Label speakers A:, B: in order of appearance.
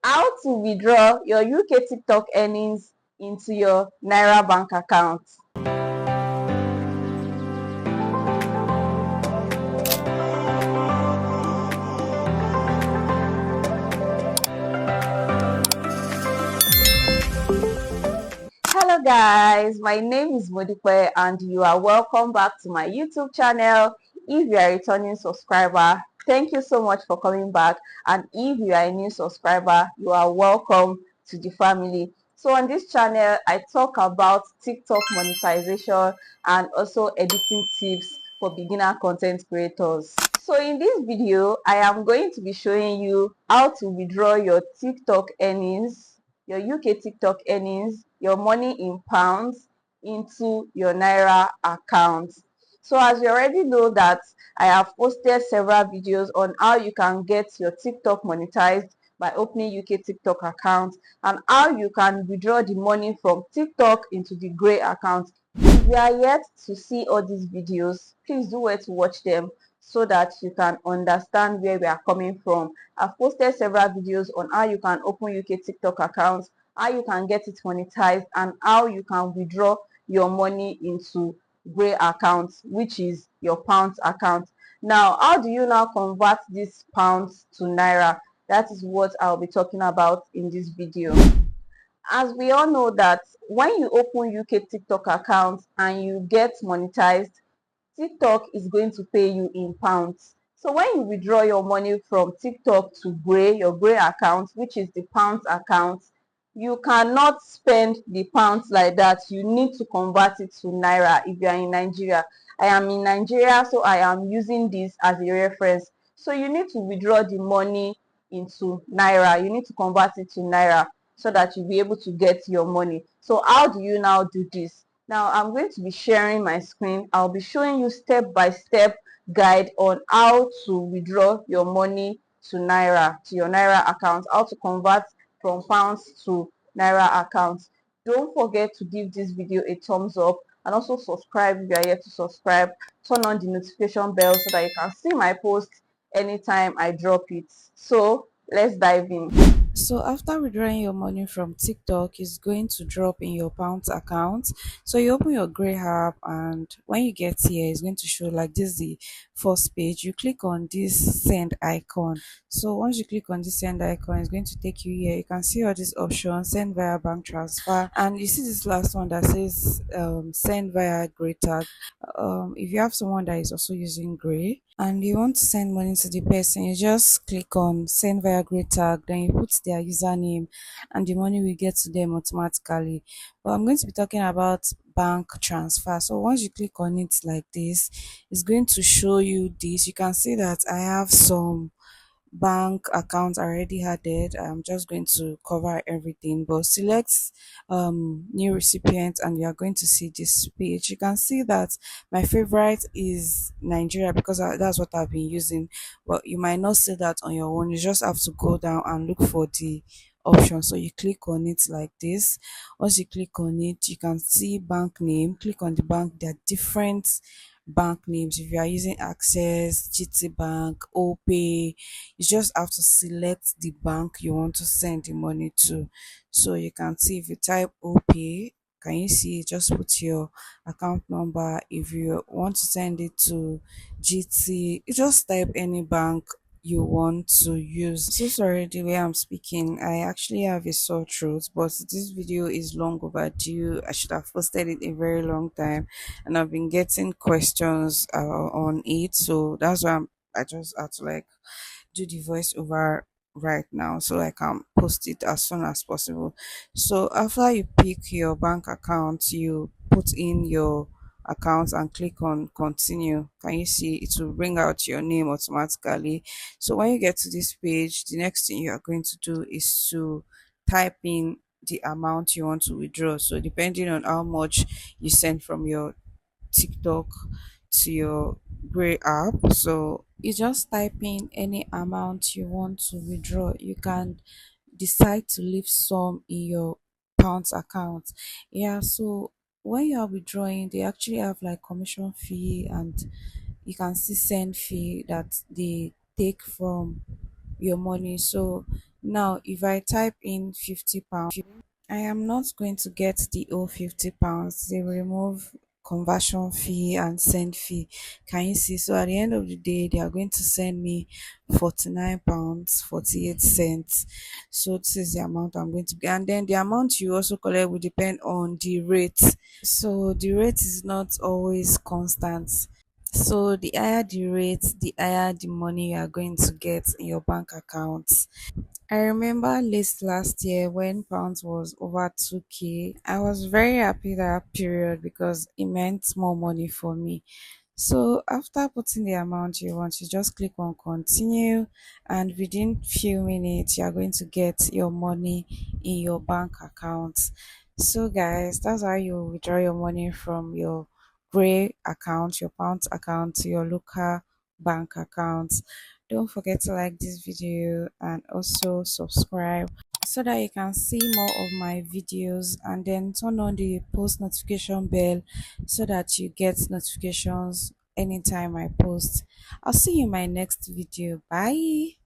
A: How to withdraw your UK TikTok earnings into your NAIRA bank account. Hello guys, my name is Modipe and you are welcome back to my YouTube channel. If you are a returning subscriber, thank you so much for coming back, and if you are a new subscriber, you are welcome to the family. So on this channel, I talk about TikTok monetization and also editing tips for beginner content creators. So in this video, I am going to be showing you how to withdraw your TikTok earnings, your UK TikTok earnings, your money in pounds into your NAIRA account. So as you already know that I have posted several videos on how you can get your TikTok monetized by opening UK TikTok account, and how you can withdraw the money from TikTok into the grey account. If you are yet to see all these videos, please do well to watch them so that you can understand where we are coming from. I've posted several videos on how you can open UK TikTok accounts, how you can get it monetized, and how you can withdraw your money into grey accounts, which is your pounds account. Now, how do you now convert these pounds to naira? That is what I'll be talking about in this video. As we all know that when you open UK TikTok account and you get monetized, TikTok is going to pay you in pounds. So when you withdraw your money from TikTok to your grey account, which is the pounds account, you cannot spend the pounds like that. You need to convert it to naira if you are in Nigeria. I am in Nigeria, so I am using this as a reference. So you need to withdraw the money into naira. You need to convert it to naira so that you'll be able to get your money. So how do you now do this? Now I'm going to be sharing my screen. I'll be showing you step-by-step guide on how to withdraw your money to naira, to your naira account, how to convert from pounds to naira accounts. Don't forget to give this video a thumbs up, and also subscribe if you are yet to subscribe. Turn on the notification bell so that you can see my posts anytime I drop it. So let's dive in.
B: So after withdrawing your money from TikTok, it's going to drop in your pounds account. So you open your Grey app, and when you get here, it's going to show like this the first page. You click on this send icon. So once you click on this send icon, it's going to take you here. You can see all these options: send via bank transfer, and you see this last one that says send via Grey tag. If you have someone that is also using Grey and you want to send money to the person, you just click on send via Grey tag, then you put their username, and the money will get to them automatically. But I'm going to be talking about bank transfer. So once you click on it like this, it's going to show you this. You can see that I have some bank account already added. I'm just going to cover everything, but select new recipient and you are going to see this page. You can see that my favorite is Nigeria because that's what I've been using, but you might not see that on your own. You just have to go down and look for the option. So you click on it like this. Once you click on it, you can see bank name. Click on the bank. There are different bank names. If you are using Access, GT Bank, OPay, you just have to select the bank you want to send the money to. So you can see if you type OPay, can you see, just put your account number. If you want to send it to GT, you just type any bank you want to use. So sorry the way I'm speaking. I actually have a sore throat, but this video is long overdue. I should have posted it a very long time, and I've been getting questions on it. So that's why I just had to like do the voiceover right now so I can post it as soon as possible. So after you pick your bank account, you put in your account and click on continue. Can you see it will bring out your name automatically? So when you get to this page, the next thing you are going to do is to type in the amount you want to withdraw. So depending on how much you send from your TikTok to your Grey app. So you just type in any amount you want to withdraw. You can decide to leave some in your pounds account. Yeah, so when you are withdrawing, they actually have like commission fee, and you can see send fee that they take from your money. So Now, if I type in £50, I am not going to get the whole £50. They remove conversion fee and send fee. Can you see? So at the end of the day, they are going to send me £49 48 cents. So this is the amount I'm going to get. And then the amount you also collect will depend on the rate. So the rate is not always constant. So the higher the rate, the higher the money you are going to get in your bank account. I remember last year when pounds was over 2k. I was very happy that period because it meant more money for me. So after putting the amount you want, you just click on continue, and within few minutes you are going to get your money in your bank account. So guys, that's how you withdraw your money from your gray account, your pound account, to your local bank account. Don't forget to like this video and also subscribe so that you can see more of my videos, and then turn on the post notification bell so that you get notifications anytime I post. I'll see you in my next video. Bye.